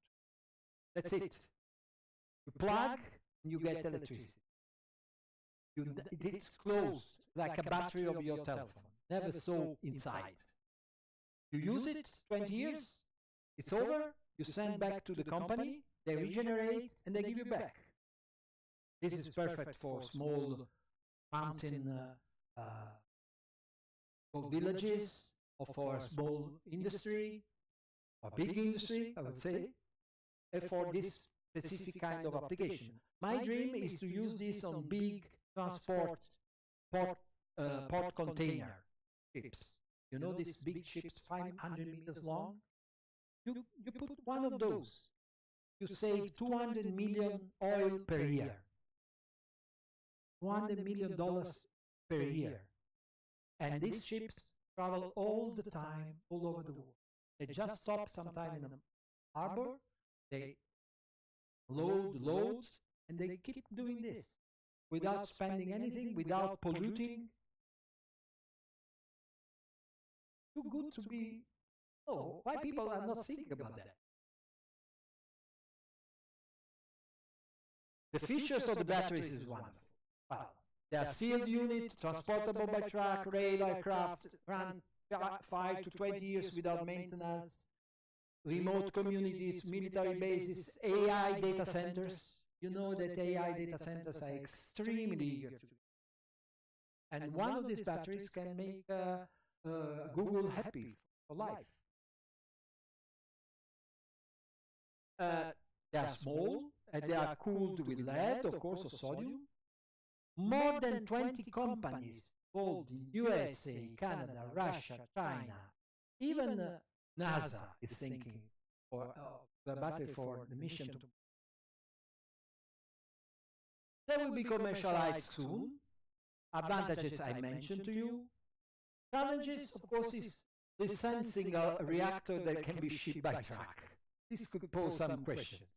That's it. You plug, and you get electricity. It's closed, like a battery of your telephone. Never saw inside. You use it 20 years, it's over, you send back to the company, they regenerate, and they give you back. This is perfect for small mountain villages, or for a small industry, or big industry, I would say, for this specific kind of application. My dream is to use this on big transport port container ships. You know these big ships, 500 meters long? You put one of those. You save 200 million oil per year. $200 million per year. And these ships travel all the time, all over the world. They just stop sometime in a harbor, they load, and they keep doing this without spending anything, without polluting. Too good to be. Oh, why people are not thinking about that? The features of the batteries is wonderful. Wow. They are sealed unit, transportable by truck, rail, aircraft, run 5 to 20 years without maintenance, remote communities, military bases, AI data centers. You know that AI data centers are extremely eager to. And one of these batteries can make Google happy for life. They are small and they are cooled with lead, of course, or sodium. More than 20 companies involved in USA, Canada, Russia, China, even NASA is thinking for the battery for the mission to. They will be commercialized soon. Advantages I mentioned to you. Challenges, of course, is licensing a reactor that can be shipped by truck. This could pose some questions.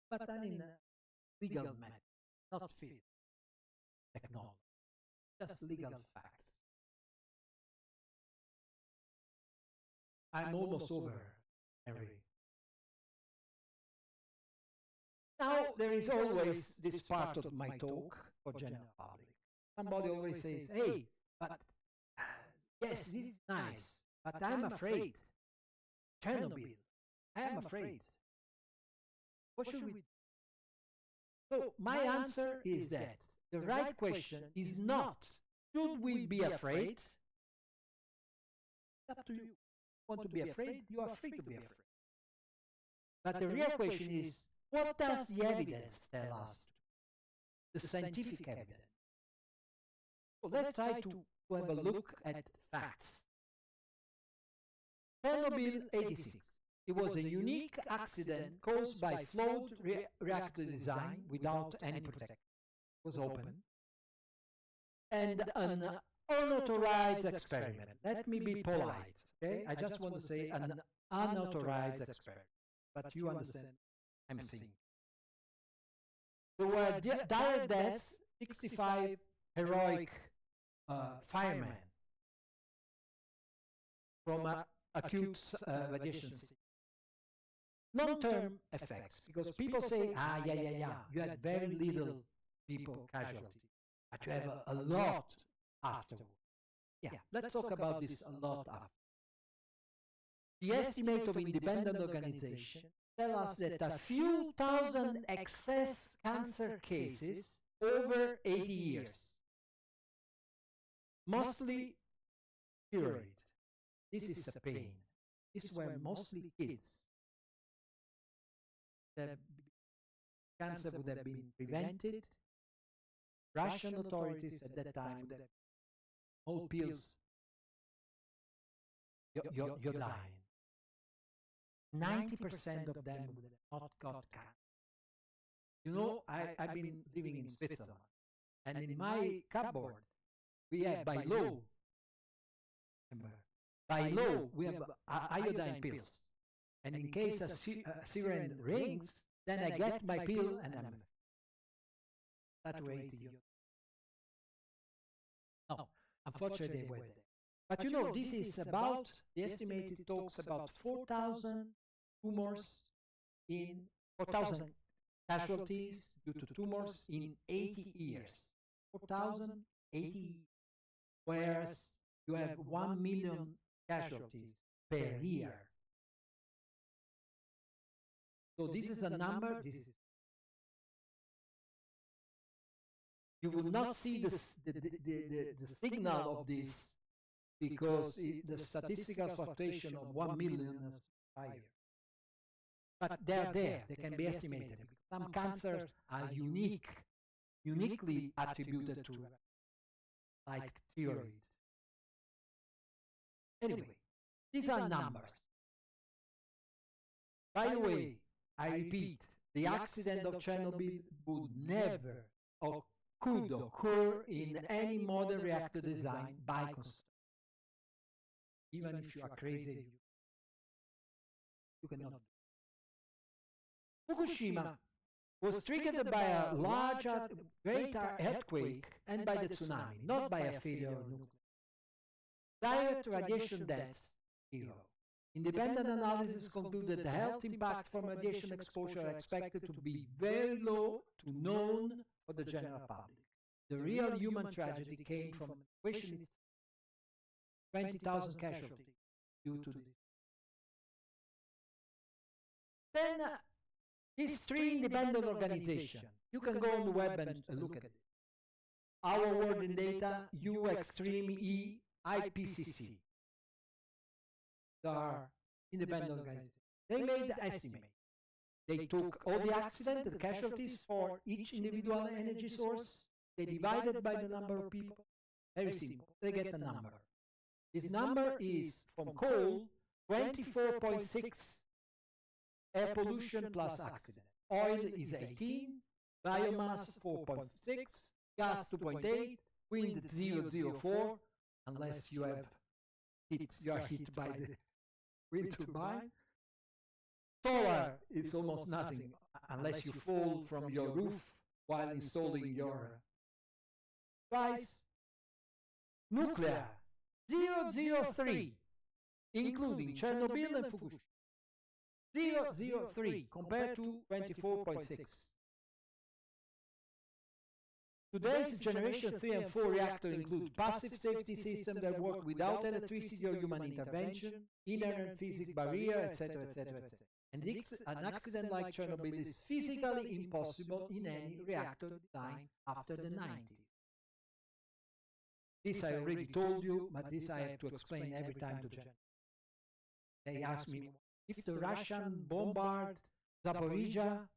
But I mean, legal matter, not physics, technology, just legal facts. I'm almost over, Henry. Now, there is always this part of my talk for general public. Somebody always says, hey, but yes, this is nice, but I'm afraid. Chernobyl, I am afraid. What should we do? So my answer is that the right question is not, should we be afraid? It's up to you. Want to be afraid? You are free to be afraid. But the real question is, what does the evidence tell us? The scientific evidence. So let's try to have a look at facts. Chernobyl 86. It was a unique accident caused by flawed reactor design without any protection. It was open. And an unauthorized experiment. Let me be polite. Okay? I just want to say an unauthorized experiment. But you understand, I'm saying. There were dire deaths, 65 heroic firemen from acute radiation sickness. Long-term effects, because people say, you had very little people casualty, but you have a lot afterwards. Yeah, let's talk about this a lot after. The estimate of independent organization tell us that a few thousand excess cancer cases over 80 years, mostly cured. This is a pain. These were mostly kids. The cancer would have been prevented. Russian authorities at that time would have whole pills. You're dying. 90% of them would have not got cancer. You know, I've been living in Switzerland, and in my cupboard, we have by law, we have iodine pills. And in case a siren rings, then I get my pill and I'm saturated. No, unfortunately, they were there. But you know, this is about, the estimated talks about 4,000 tumors in 4,000 casualties due to tumors in 80 years. 4,080, whereas you have 1 million casualties per year. So this is a number. You will not see the signal of this because the statistical fluctuation of 1 million is higher. But they're there. They can be estimated. Some cancers are uniquely attributed to, like thyroid. Anyway, these are numbers. By the way, I repeat, the accident of Chernobyl would never or could occur in any modern reactor design by construction. Even if you are crazy, you cannot. Fukushima was triggered by a large, great earthquake and by the tsunami, not by a failure of nuclear. Direct radiation deaths, 0. Independent analysis concluded the health impact from radiation exposure are expected to be very low to known for the general public. The real human tragedy came from question 20,000 casualties due to this. Then these 3 independent organizations, you can go on the web and look at it. Our World in Data, U Extreme E, IPCC. They are independent organizations. They made the estimate. They took all the accidents, the casualties for each individual energy source. They divided by the number of people. Very simple. They get a number. This number is from coal, 24.6 air pollution plus accident. Oil is 18, biomass 4.6, gas 2.8, wind 0.04, unless you are hit by the wind turbine. Solar is almost nothing unless you fall from your roof while installing your device. Nuclear 0.03, including Chernobyl and Fukushima. 0.03 compared to 24.6. Today's generation 3 and 4 reactors include passive safety systems that work without electricity or human intervention, inherent physics barrier, etc., etc., etc. And an accident like Chernobyl is physically impossible in any reactor design after the 90s. This I already told you, but this I have to explain every time to Jen. They ask me, if the Russian bombard Zaporizhia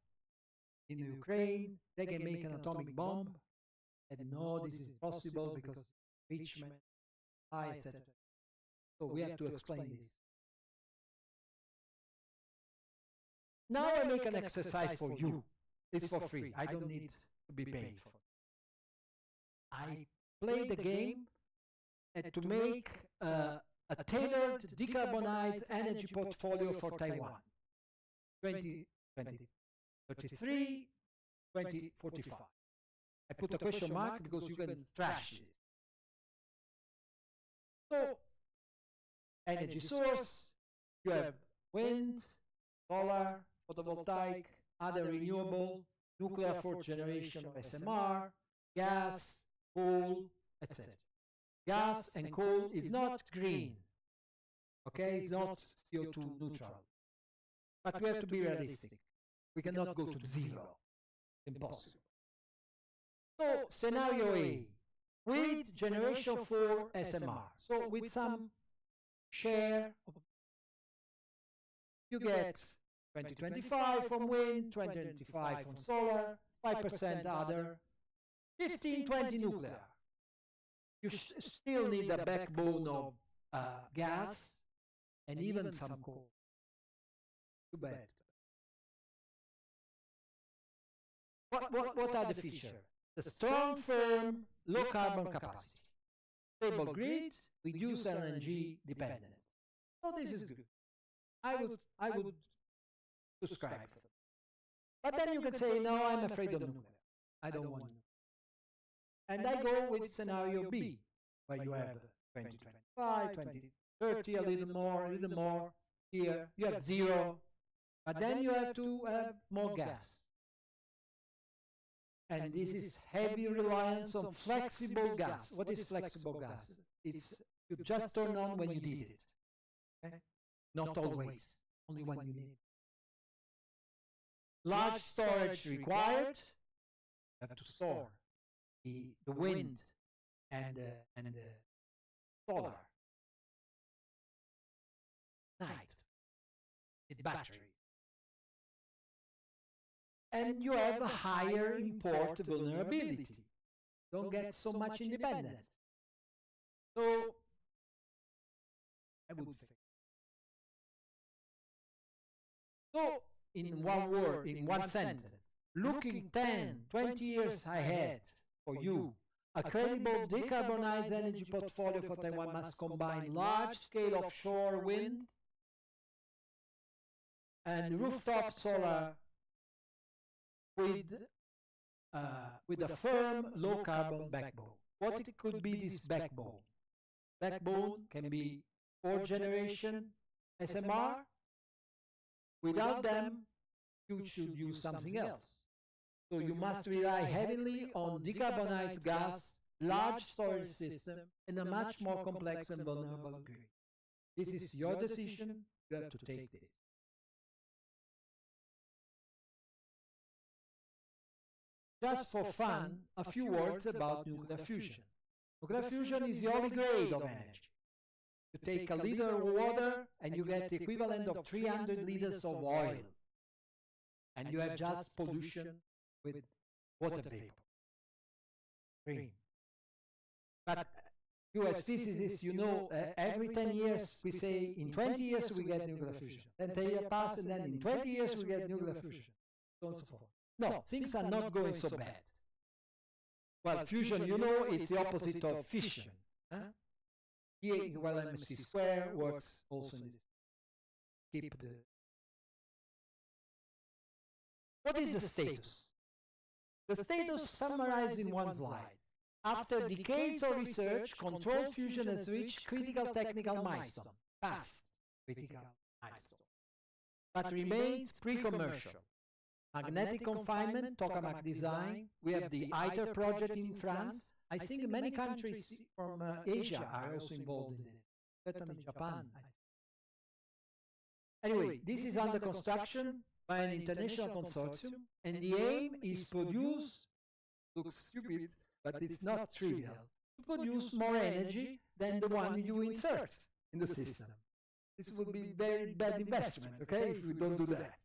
in Ukraine, they can make an atomic bomb. And no, this is possible because enrichment, etc. So we have to explain this. Now I make an exercise for you. It's for free. I don't need to be paid for it. I play the game to make a tailored decarbonized energy portfolio for Taiwan. 2033, 2045. I put a question mark because you can trash it. So, energy source, you have wind, solar, photovoltaic, other renewable, nuclear fourth generation of SMR, gas, coal, etc. Gas and coal is not green. Okay, it's not CO2 neutral. But we have to be realistic. We cannot go to 0. Impossible. So, scenario A, with generation 4 SMR. So, with some share, you get 2025 from wind, 2025 from solar, 5% other, 15-20 nuclear. You still need a backbone of gas and even some coal. Too bad. What are the features? The strong, firm, low carbon capacity, stable grid, reduce LNG dependence. So this is good. I would subscribe for them. But then you can say, no, I'm afraid of nuclear. I don't want nuclear. And I go with scenario B, where you have 2025, 2030, a little more. Here you have zero, but then you have to have more gas. And this is heavy reliance on flexible gas. What is flexible gas? It's you just turn on when you need it. Okay? Not always, only when you need it. Large storage required. You have to store the wind and the solar. Night with batteries. And you have a higher import vulnerability. Don't get so much independence. So, I would think. So, in one word, in one sentence, looking 10, 20 years ahead for you, a credible decarbonized energy portfolio for Taiwan must combine large-scale offshore wind and rooftop solar with a firm low-carbon backbone. What it could be this backbone? Backbone can be 4th generation SMR. Without them, you should use something else. So you must rely heavily on decarbonized gas, large storage system, and a much more complex and vulnerable grid. This is your decision. You have to take this. Just for fun, a few words about nuclear fusion. Nuclear fusion is the only grade of energy. You take a liter of water and you get the equivalent of 300 liters of oil. And you have just pollution with water vapor. Green. But you as physicists, you know, every 10 years we say, in 20 years we get nuclear fusion. Then 10 years pass and then in 20 years we get nuclear fusion. So on and so forth. No, things are not going so bad. Well, fusion, you know, it's the opposite of fission. Huh? E equal mc square works also in this. Keep the. What is the status? The status summarized in one slide. After decades of research, controlled fusion has reached critical technical milestone, past critical milestone, but remains pre-commercial. Magnetic confinement, tokamak design. We have the ITER project in France. I think many countries from Asia are also involved in it. Certainly Japan. Anyway, this is under construction by an international consortium, and the aim is produce, looks stupid, but it's not trivial, to produce more energy than the one you insert in the system. This would be very bad investment, okay, if we don't do that.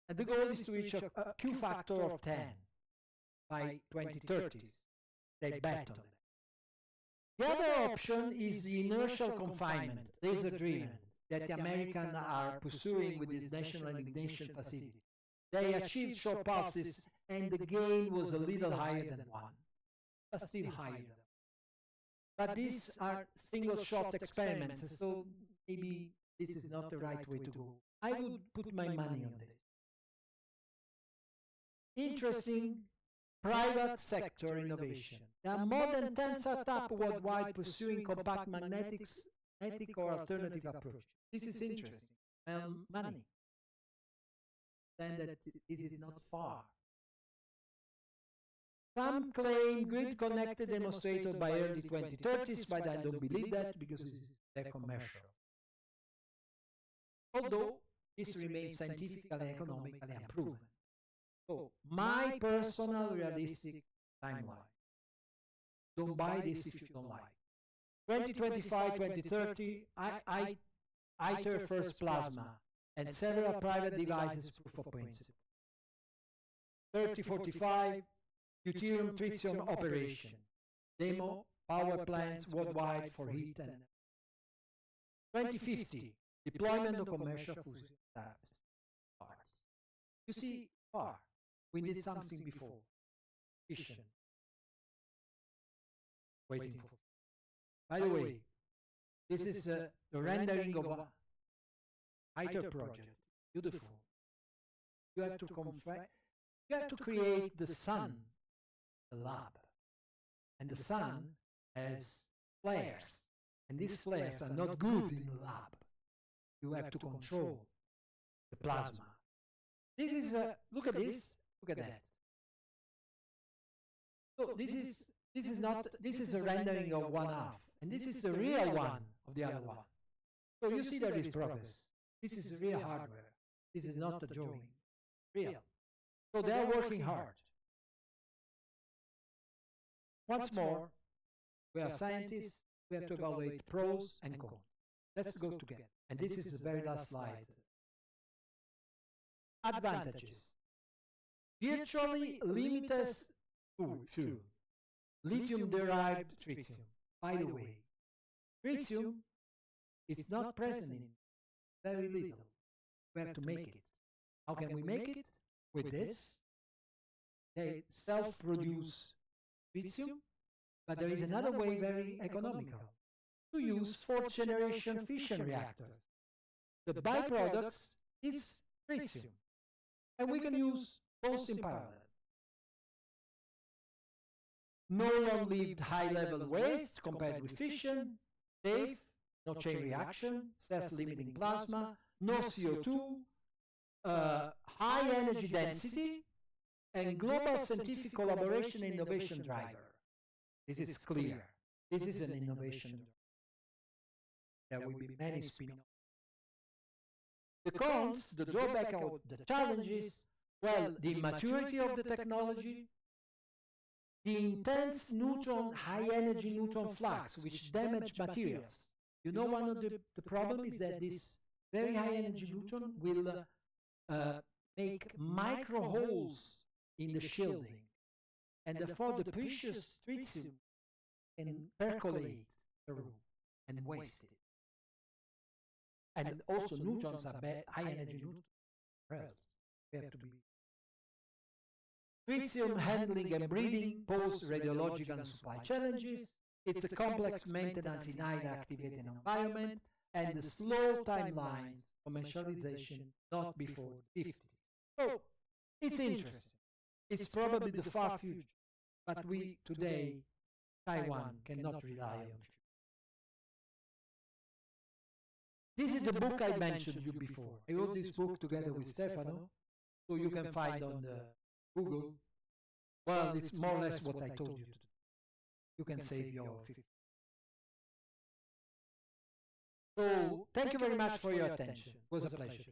And the goal is to reach a Q factor of 10 by 2030. They bet on it. The other option is the inertial confinement, laser-driven, that the Americans are pursuing with this National Ignition Facility. They achieved short pulses, and the gain was a little higher than 1, but still higher than 1. But these are single-shot experiments, so maybe this is not the right way to go. I would put my money on this. Interesting private sector innovation. There are more than 10 startups worldwide pursuing compact magnetics, or alternative approach. This is interesting. Money. Then that this is not far. Some claim grid-connected demonstrated by early 2030s, but I don't believe that because they're commercial. Although this remains scientifically and economically unproven. So, my personal realistic timeline. Don't buy this if you don't like. 2025, 2030, ITER first plasma, and several private devices proof of principle. 3045, deuterium tritium operation. Demo power plants worldwide for heat and 2050, deployment of commercial fusion types. You see, far. We did something before. Fission. Waiting for. By the way, this is the rendering of a ITER project. Beautiful. You have to you have to create the sun, the lab. And the sun has flares. And these flares are not good in the lab. You have to control the plasma. This is look at this, look at that. So this is a rendering of one half, and this is the real one of the other one. So you see there is progress. This is real hardware. This is not a drawing. Real. So they are working hard. Once more, we are scientists. We have to evaluate pros and cons. Let's go together. And this is the very last slide. Advantages. Virtually limitless fuel. Lithium-derived tritium. By the way, tritium is not present in very little. We have to make it. How can we make it? With this. They self-produce tritium, but there is another way very economical. To use fourth generation fission reactors. The byproducts is tritium. And we can use both in parallel. No long-lived high-level waste compared with fission, safe, no chain reaction, self-limiting plasma, no CO2, high energy density, and global scientific collaboration and innovation driver. This is clear. This is an innovation. There will be many spin-offs. The cons, the drawback, or the challenges, well, the immaturity of the technology, the intense neutron, high-energy neutron flux, which damage materials. You know, one of the problems is that this very high-energy neutron will make micro holes in the shielding, and therefore the precious tritium can percolate through and waste it. And also neutrons are high-energy neutrons. We have to be. Tritium handling and breeding pose radiological and supply challenges. It's a complex maintenance in highly activated environment, and the slow timelines for commercialization not before the 50s. So it's interesting. It's probably the far future, but we today, Taiwan, cannot rely on future. This is the book I mentioned you before. I wrote this book together with Stefano, so you can find on the Google. Well, it's more or less what I told you to do. You can save your 50. So, thank you very much for your attention. It was a pleasure.